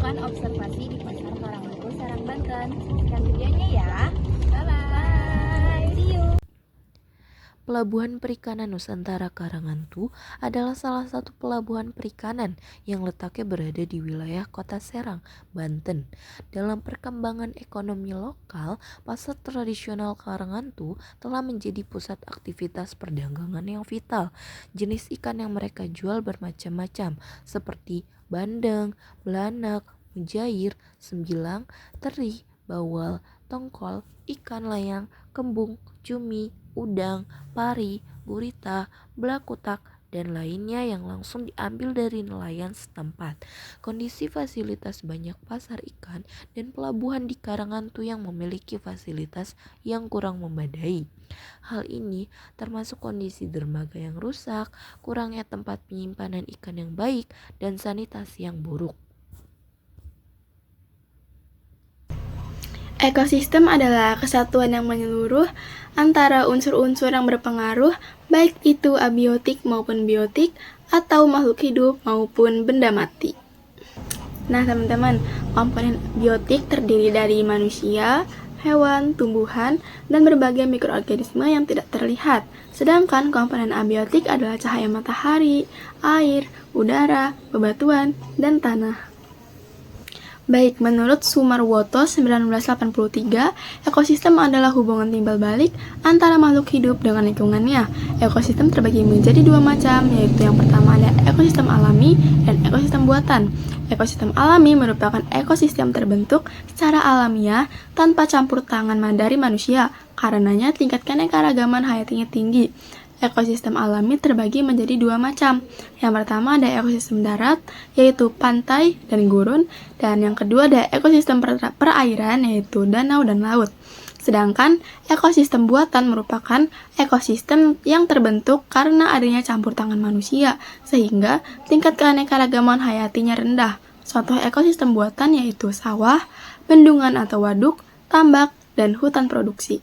melakukan observasi di Pasar Karangmantu, Serang, Banten. Saksikan videonya ya. Bye-bye. See you. Pelabuhan Perikanan Nusantara Karangantu adalah salah satu pelabuhan perikanan yang letaknya berada di wilayah Kota Serang, Banten. Dalam perkembangan ekonomi lokal, pasar tradisional Karangantu telah menjadi pusat aktivitas perdagangan yang vital. Jenis ikan yang mereka jual bermacam-macam, seperti bandeng, belanak, mujair, sembilang, teri, bawal, tongkol, ikan layang, kembung, cumi, udang, pari, gurita, belakutak, dan lainnya yang langsung diambil dari nelayan setempat. Kondisi fasilitas banyak pasar ikan dan pelabuhan di Karangantu yang memiliki fasilitas yang kurang memadai. Hal ini termasuk kondisi dermaga yang rusak, kurangnya tempat penyimpanan ikan yang baik, dan sanitasi yang buruk. Ekosistem adalah kesatuan yang menyeluruh antara unsur-unsur yang berpengaruh, baik itu abiotik maupun biotik, atau makhluk hidup maupun benda mati. Nah teman-teman, komponen biotik terdiri dari manusia, hewan, tumbuhan, dan berbagai mikroorganisme yang tidak terlihat. Sedangkan komponen abiotik adalah cahaya matahari, air, udara, bebatuan, dan tanah. Baik, menurut Sumarwoto 1983, ekosistem adalah hubungan timbal balik antara makhluk hidup dengan lingkungannya. Ekosistem terbagi menjadi dua macam, yaitu yang pertama ada ekosistem alami dan ekosistem buatan. Ekosistem alami merupakan ekosistem terbentuk secara alamiah tanpa campur tangan dari manusia, karenanya tingkat keanekaragaman hayatinya tinggi. Ekosistem alami terbagi menjadi dua macam. Yang pertama ada ekosistem darat, yaitu pantai dan gurun, dan yang kedua ada ekosistem perairan, yaitu danau dan laut. Sedangkan ekosistem buatan merupakan ekosistem yang terbentuk karena adanya campur tangan manusia, sehingga tingkat keanekaragaman hayatinya rendah. Suatu ekosistem buatan yaitu sawah, bendungan atau waduk, tambak, dan hutan produksi.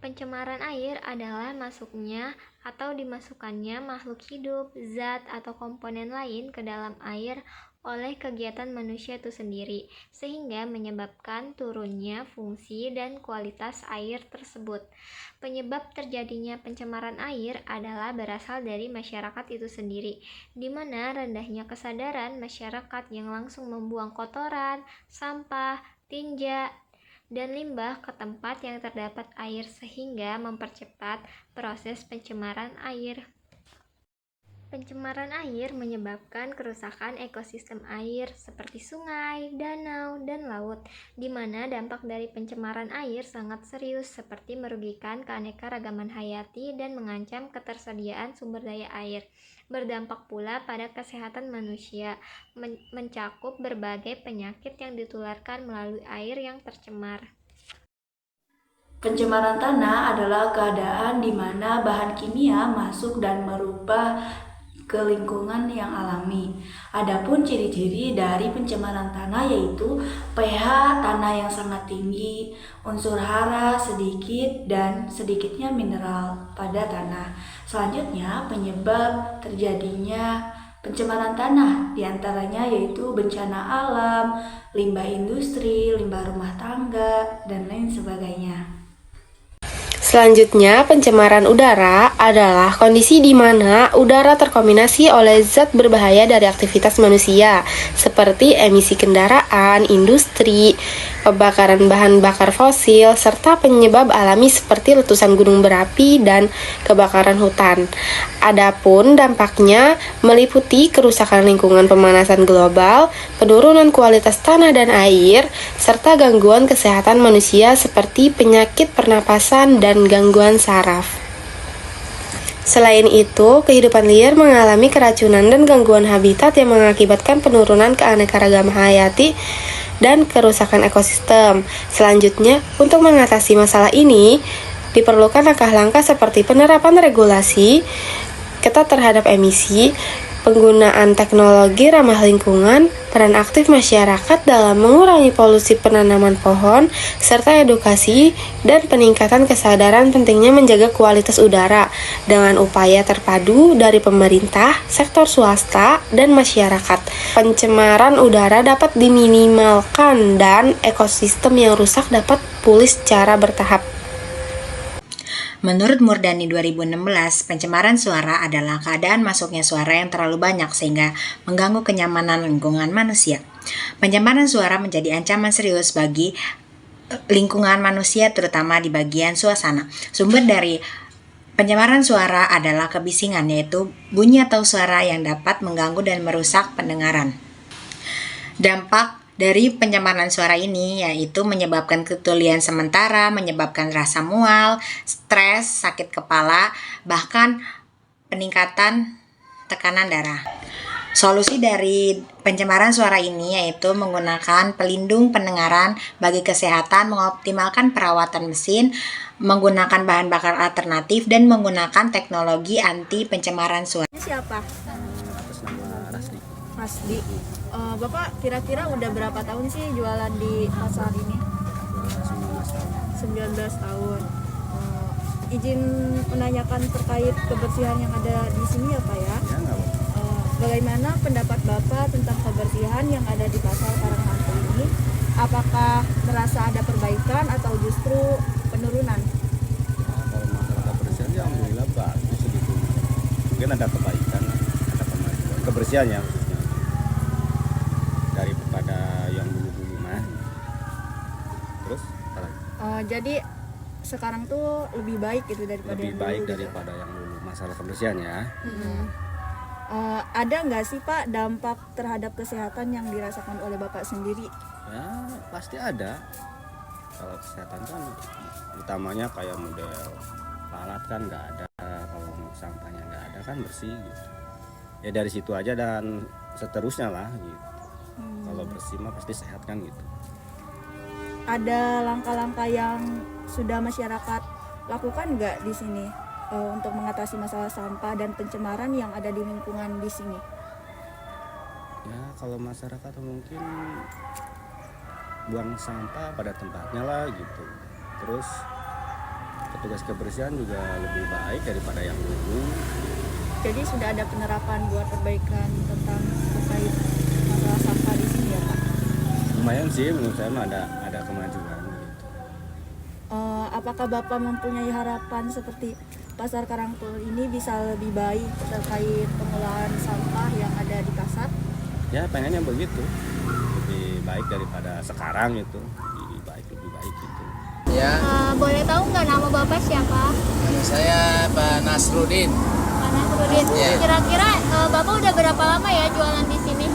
Pencemaran air adalah masuknya atau dimasukkannya makhluk hidup, zat, atau komponen lain ke dalam air oleh kegiatan manusia itu sendiri, sehingga menyebabkan turunnya fungsi dan kualitas air tersebut. Penyebab terjadinya pencemaran air adalah berasal dari masyarakat itu sendiri, di mana rendahnya kesadaran masyarakat yang langsung membuang kotoran, sampah, tinja, dan limbah ke tempat yang terdapat air sehingga mempercepat proses pencemaran air. Pencemaran air menyebabkan kerusakan ekosistem air seperti sungai, danau, dan laut, di mana dampak dari pencemaran air sangat serius seperti merugikan keanekaragaman hayati dan mengancam ketersediaan sumber daya air. Berdampak pula pada kesehatan manusia, mencakup berbagai penyakit yang ditularkan melalui air yang tercemar. Pencemaran tanah adalah keadaan di mana bahan kimia masuk dan merubah ke lingkungan yang alami. Adapun ciri-ciri dari pencemaran tanah yaitu pH tanah yang sangat tinggi, unsur hara sedikit, dan sedikitnya mineral pada tanah. Selanjutnya, penyebab terjadinya pencemaran tanah diantaranya yaitu bencana alam, limbah industri, limbah rumah tangga, dan lain sebagainya. Selanjutnya, pencemaran udara adalah kondisi di mana udara terkontaminasi oleh zat berbahaya dari aktivitas manusia, seperti emisi kendaraan, industri, pembakaran bahan bakar fosil, serta penyebab alami seperti letusan gunung berapi dan kebakaran hutan. Adapun dampaknya meliputi kerusakan lingkungan, pemanasan global, penurunan kualitas tanah dan air, serta gangguan kesehatan manusia seperti penyakit pernapasan dan gangguan saraf. Selain itu, kehidupan liar mengalami keracunan dan gangguan habitat yang mengakibatkan penurunan keanekaragaman hayati dan kerusakan ekosistem. Selanjutnya, untuk mengatasi masalah ini, diperlukan langkah-langkah seperti penerapan regulasi ketat terhadap emisi, penggunaan teknologi ramah lingkungan, peran aktif masyarakat dalam mengurangi polusi penanaman pohon, serta edukasi dan peningkatan kesadaran pentingnya menjaga kualitas udara dengan upaya terpadu dari pemerintah, sektor swasta, dan masyarakat. Pencemaran udara dapat diminimalkan dan ekosistem yang rusak dapat pulih secara bertahap. Menurut Murdani 2016, pencemaran suara adalah keadaan masuknya suara yang terlalu banyak sehingga mengganggu kenyamanan lingkungan manusia. Pencemaran suara menjadi ancaman serius bagi lingkungan manusia terutama di bagian suasana. Sumber dari pencemaran suara adalah kebisingan, yaitu bunyi atau suara yang dapat mengganggu dan merusak pendengaran. Dampak dari pencemaran suara ini yaitu menyebabkan ketulian sementara, menyebabkan rasa mual, stres, sakit kepala, bahkan peningkatan tekanan darah. Solusi dari pencemaran suara ini yaitu menggunakan pelindung pendengaran bagi kesehatan, mengoptimalkan perawatan mesin, menggunakan bahan bakar alternatif, dan menggunakan teknologi anti pencemaran suara. Siapa? Atas nama Rasdi. Rasdi. Bapak kira-kira udah berapa tahun sih jualan di pasar ini? 19 tahun. Izin menanyakan terkait kebersihan yang ada di sini ya Pak ya? Ya, nggak apa-apa. Bagaimana pendapat Bapak tentang kebersihan yang ada di pasar Karanghantu ini? Apakah merasa ada perbaikan atau justru penurunan? Nah, kalau masalah kebersihan ya alhamdulillah bagus gitu. Mungkin ada kebaikan, ada kemajuan. Kebersihannya khususnya daripada yang dulu-dulu mah. Terus apa lagi? Jadi sekarang tuh lebih baik gitu daripada Lebih yang baik dulu, daripada yang dulu masalah kebersihan ya. gitu. Ada nggak sih Pak dampak terhadap kesehatan yang dirasakan oleh Bapak sendiri? Ya pasti ada. Kalau kesehatan kan utamanya kayak model alat kan nggak ada, kalau sampahnya nggak ada kan bersih gitu. Ya dari situ aja dan seterusnya lah gitu. Kalau bersih mah pasti sehat kan gitu. Ada langkah-langkah yang sudah masyarakat lakukan nggak di sini untuk mengatasi masalah sampah dan pencemaran yang ada di lingkungan di sini? Ya kalau masyarakat mungkin buang sampah pada tempatnya lah gitu. Terus petugas kebersihan juga lebih baik daripada yang dulu. Jadi sudah ada penerapan buat perbaikan tentang terkait masalah sampah di sini ya Pak? Lumayan sih menurut saya mah ada kemajuan gitu. Apakah Bapak mempunyai harapan seperti Pasar Karanghantu ini bisa lebih baik terkait pengolahan sampah yang ada di pasar? Ya pengennya begitu, lebih baik daripada sekarang gitu, lebih baik gitu. Ya, Boleh tahu nggak nama Bapak siapa? nama saya Pak Nasrudin. Pak Nasrudin. Iya. Kira-kira Bapak udah berapa lama ya jualan di sini?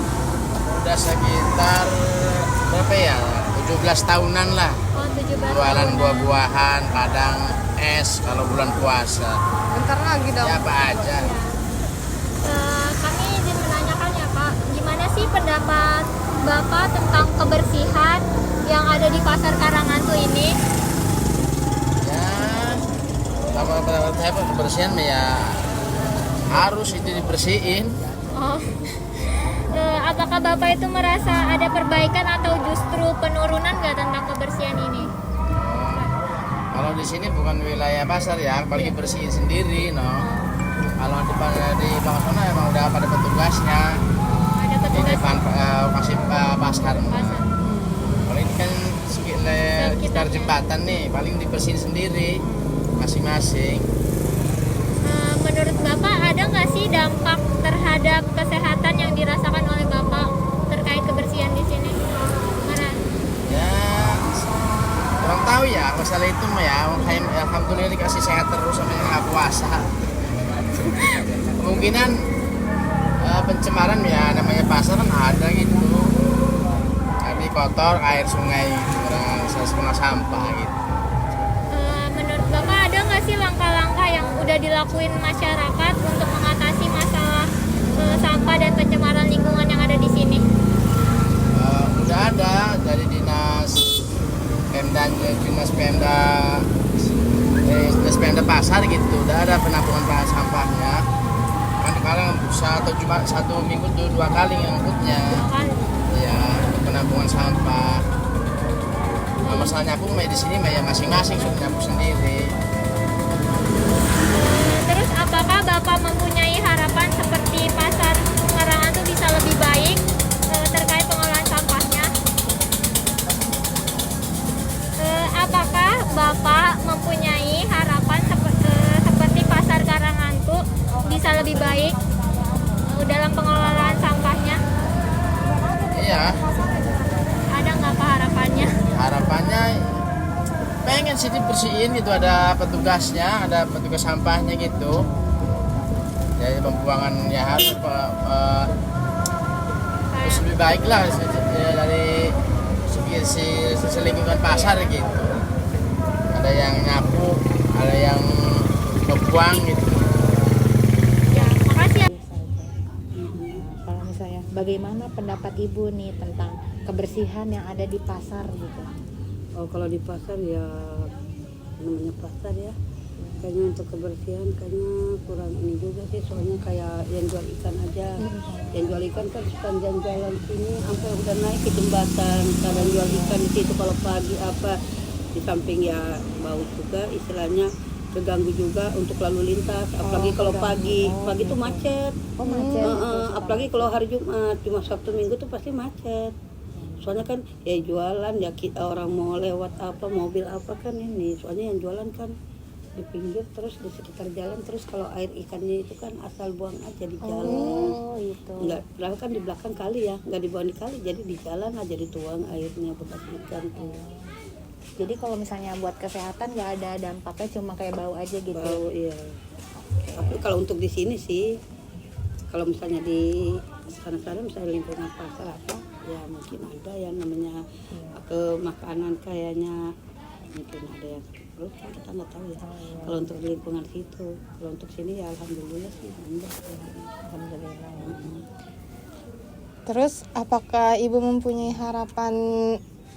Udah sekitar berapa ya? 17 tahunan lah. Oh, 17 Jualan tahunan. buah-buahan, padang, es kalau bulan puasa. Bentar lagi dong. Ya apa aja. Kami izin menanyakan ya Pak, gimana sih pendapat Bapak tentang kebersihan yang ada di Pasar Karanghantu ini? Ya, apa pendapat saya Pak, kebersihan ya harus itu dibersihin. Oh. Apakah Bapak itu merasa ada perbaikan atau justru penurunan nggak tentang kebersihan ini? Kalau di sini bukan wilayah pasar ya, apalagi bersihin sendiri, no. Kalau di Bangkasona emang udah pada petugasnya. Ada Di petugas depan masih pasar. pasar. Kalau ini kan sekitar jembatan nih, paling dibersihin sendiri masing-masing. Menurut Bapak ada nggak sih dampak terhadap kesehatan yang dirasakan oleh Bapak terkait kebersihan di sini? Gimana? Ya, orang tahu ya masalah itu mah ya. Alhamdulillah dikasih sehat terus sampai nggak puasa. Kemungkinan pencemaran ya namanya pasar kan ada gitu. Tapi kotor air sungai orang kena sampah gitu. Menurut Bapak ada nggak sih langkah-langkah yang udah dilakuin masyarakat untuk mengatasi masalah sampah dan pencemaran lingkungan yang ada di sini? Udah ada dari dinas Pemda pasar gitu, udah ada penampungan sampahnya. Kan sekarang pusat atau cuma 1 minggu tuh 2 kali ngangkutnya. Ya, untuk penampungan sampah. Nah, masalah nyapu di sini ya masing-masing sudah nyapu sendiri. Terus apakah Bapak mempunyai harapan seperti pasar Karangan tuh bisa lebih baik terkait pengelolaan sampahnya? Apakah Bapak mempunyai harapan seperti pasar Karangan tuh bisa lebih baik dalam pengelolaan sampahnya? Iya. Ada nggak Pak harapannya? Harapannya pengen sih dibersihin gitu, ada petugasnya, ada petugas sampahnya gitu. Jadi pembuangan ya harus lebih baik lah dari segi lingkungan pasar gitu. Ada yang nyapu, ada yang ngebuang gitu. Ya, makasih ya. Kalau misalnya bagaimana pendapat Ibu nih tentang kebersihan yang ada di pasar gitu? Oh, kalau di pasar ya namanya pasar ya, kayaknya untuk kebersihan kayaknya kurang ini juga sih, soalnya kayak yang jual ikan aja, yang jual ikan kan sepanjang jalan sini sampai udah naik ke jembatan, kadang jual ikan di situ kalau pagi apa, di samping ya bau juga istilahnya, terganggu juga untuk lalu lintas, apalagi kalau pagi tuh macet. Apalagi kalau hari Jumat, cuma Sabtu Minggu tuh pasti macet. Soalnya kan ya jualan ya, orang mau lewat apa mobil apa kan ini, soalnya yang jualan kan di pinggir terus di sekitar jalan, terus kalau air ikannya itu kan asal buang aja di jalan. Itu. Enggak, padahal kan di belakang kali ya, nggak dibuang di kali, jadi di jalan aja dituang airnya bekas ikan tuh. Jadi kalau misalnya buat kesehatan nggak ada dampaknya, cuma kayak bau aja gitu. Bau, iya. Tapi kalau untuk di sini sih, kalau misalnya di sana-sana misalnya lingkungan pasar apa, ya mungkin ada yang namanya ke makanan kayaknya, mungkin ada yang terus kan kita nggak tahu ya. Kalau untuk di lingkungan situ, kalau untuk sini ya alhamdulillah sih enggak. Alhamdulillah. Terus apakah Ibu mempunyai harapan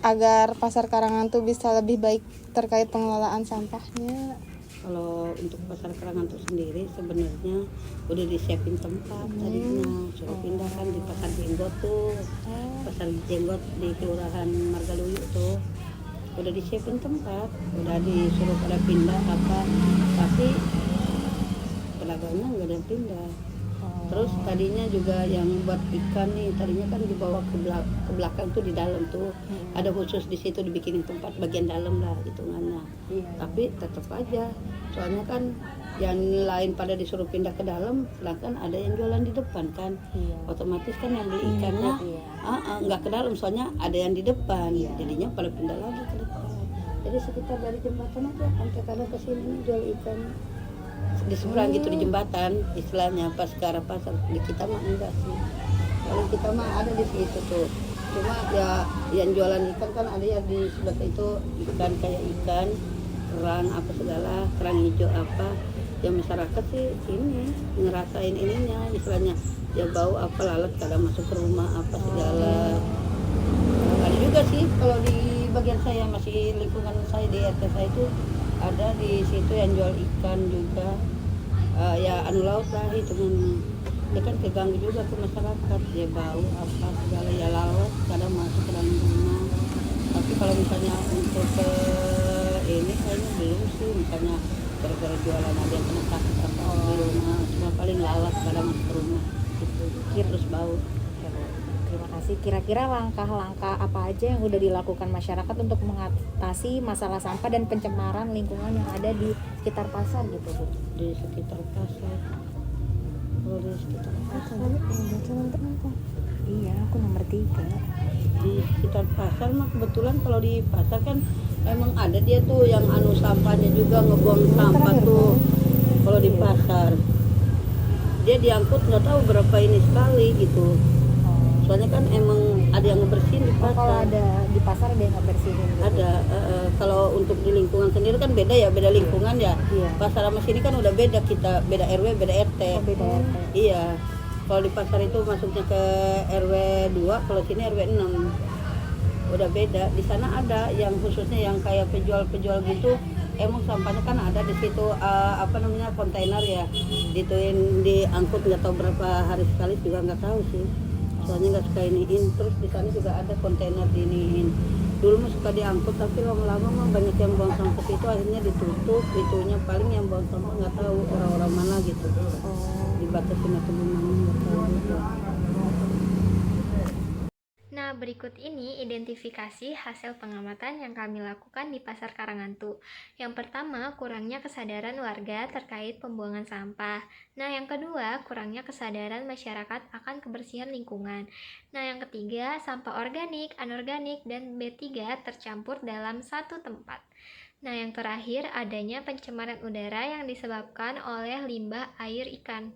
agar pasar Karangan tuh bisa lebih baik terkait pengelolaan sampahnya? Kalau untuk pasar Karangan tuh sendiri sebenarnya udah disiapin tempat tadinya, suruh pindah kan di pasar Jenggot tuh, pasar Jenggot di Kelurahan Margaluyu tuh udah disiapin tempat, udah disuruh pada pindah apa, tapi pedagangnya nggak ada yang pindah. Terus tadinya juga yang buat ikan nih, tadinya kan dibawa ke belakang tuh, di dalam tuh ada khusus di situ dibikinin tempat bagian dalam lah hitungannya. Tapi tetap aja, soalnya kan yang lain pada disuruh pindah ke dalam, sedangkan ada yang jualan di depan kan. Otomatis kan yang beli ikannya nggak ke dalam, soalnya ada yang di depan, jadinya pada pindah lagi ke depan. Jadi sekitar dari jembatan aja sampai kadang ke sini jual ikan di seberang gitu, di jembatan istilahnya, pas ke arah pasar. Di kita mah enggak sih, kalau kita mah ada di situ tuh, cuma ya yang jualan ikan kan ada yang di sebelah itu, ikan kayak ikan kerang apa segala, kerang hijau apa, yang masyarakat sih ini ngerasain ininya istilahnya, ya bau apa lalat kadang masuk ke rumah apa segala. Ada juga sih kalau di bagian saya, masih lingkungan saya di RT saya itu ada di situ yang jual ikan juga, ya anu laut lah hitungannya. Dia kan keganggu juga ke masyarakat, ya bau apa segala, ya laut kadang masuk ke dalam rumah. Tapi kalau misalnya untuk ini kayaknya belum sih, misalnya gara-gara jualan ada yang kena sakit apa di rumah, cuma paling lalat kadang masuk ke rumah gitu, terus bau. Terima kasih. Kira-kira langkah-langkah apa aja yang udah dilakukan masyarakat untuk mengatasi masalah sampah dan pencemaran lingkungan yang ada di sekitar pasar gitu, Bu? Di sekitar pasar. Kalau di sekitar pasar, iya, aku nomor 3. Di sekitar pasar mah kebetulan kalau di pasar kan emang ada dia tuh yang anu sampahnya juga, ngebuang sampah tuh. Kalau di pasar dia diangkut nggak tahu berapa ini sekali gitu. Soalnya kan emang ada yang ngebersihin di pasar. Kalau ada di pasar ada yang ngebersihin gitu? Ada. Kalau untuk di lingkungan sendiri kan beda ya, beda lingkungan ya. Pasar sama sini kan udah beda, kita beda RW, beda RT. Beda RT. Iya. Kalau di pasar itu masuknya ke RW 2, kalau sini RW 6. Udah beda. Di sana ada yang khususnya yang kayak penjual-penjual gitu, emang sampahnya kan ada di situ kontainer ya, dituin diangkut nggak tahu berapa hari sekali juga nggak tahu sih, soalnya nggak suka iniin. Terus di sana juga ada kontainer diiniin, dulu mah suka diangkut tapi lama-lama mah banyak yang buang sampah ke situ, akhirnya ditutup itunya, paling yang buang sampah nggak tahu orang-orang mana gitu, dibatasin atau gimana nggak tahu gitu. Nah, berikut ini identifikasi hasil pengamatan yang kami lakukan di Pasar Karangantu. Yang pertama, kurangnya kesadaran warga terkait pembuangan sampah. Nah, yang kedua, kurangnya kesadaran masyarakat akan kebersihan lingkungan. Nah, yang ketiga, sampah organik, anorganik, dan B3 tercampur dalam satu tempat. Nah, yang terakhir, adanya pencemaran udara yang disebabkan oleh limbah air ikan.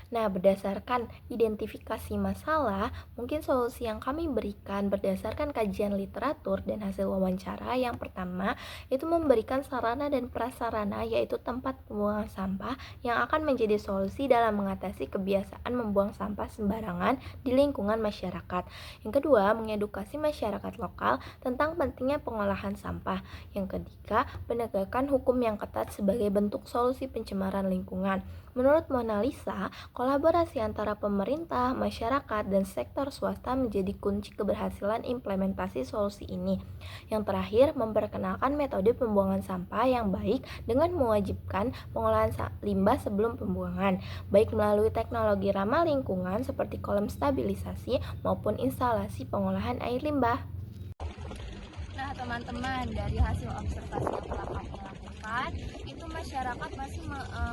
Nah, berdasarkan identifikasi masalah, mungkin solusi yang kami berikan berdasarkan kajian literatur dan hasil wawancara. Yang pertama, itu memberikan sarana dan prasarana, yaitu tempat pembuangan sampah yang akan menjadi solusi dalam mengatasi kebiasaan membuang sampah sembarangan di lingkungan masyarakat. Yang kedua, mengedukasi masyarakat lokal tentang pentingnya pengolahan sampah. Yang ketiga, penegakan hukum yang ketat sebagai bentuk solusi pencemaran lingkungan. Menurut Mona Lisa, kolaborasi antara pemerintah, masyarakat, dan sektor swasta menjadi kunci keberhasilan implementasi solusi ini. Yang terakhir, memperkenalkan metode pembuangan sampah yang baik dengan mewajibkan pengolahan limbah sebelum pembuangan, baik melalui teknologi ramah lingkungan seperti kolam stabilisasi maupun instalasi pengolahan air limbah. Nah, teman-teman, dari hasil observasi yang telah kami lakukan, itu masyarakat masih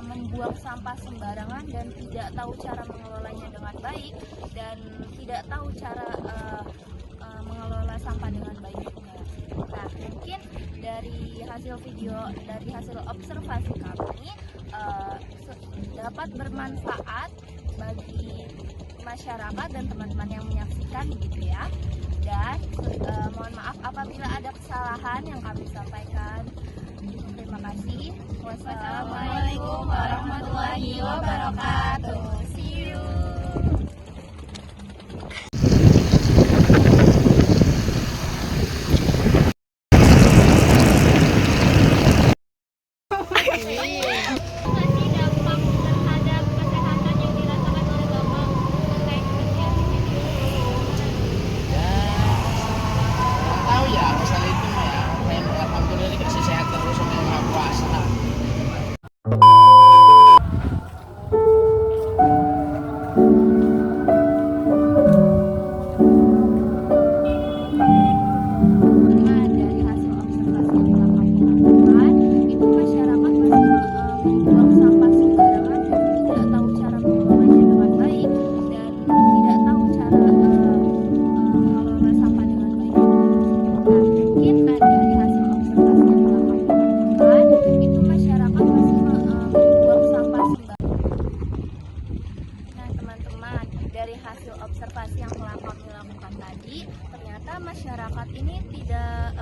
membuang sampah sembarangan dan tidak tahu cara mengelolanya dengan baik dan tidak tahu cara mengelola sampah dengan baik. Nah, mungkin dari hasil observasi kami dapat bermanfaat bagi masyarakat dan teman-teman yang menyaksikan gitu ya. Dan mohon maaf apabila ada kesalahan yang kami sampaikan. Terima kasih. Wassalamualaikum warahmatullahi wabarakatuh. See you. Tahu ya masalah itu mah ya, kayak alhamdulillah dikasih sehat terus sama yang Maha Kuasa. Dari hasil observasi yang telah kami lakukan, itu masyarakat masih membuang sampah sembarangan dan tidak tahu cara mengelolanya dengan baik dan tidak tahu cara mengelola sampah dengan baik. Nah, mungkin dari hasil observasi yang telah kami lakukan, itu masyarakat masih membuang sampah sembarangan. Nah, teman-teman, dari hasil observasi yang telah kami lakukan tadi, ternyata masyarakat ini tidak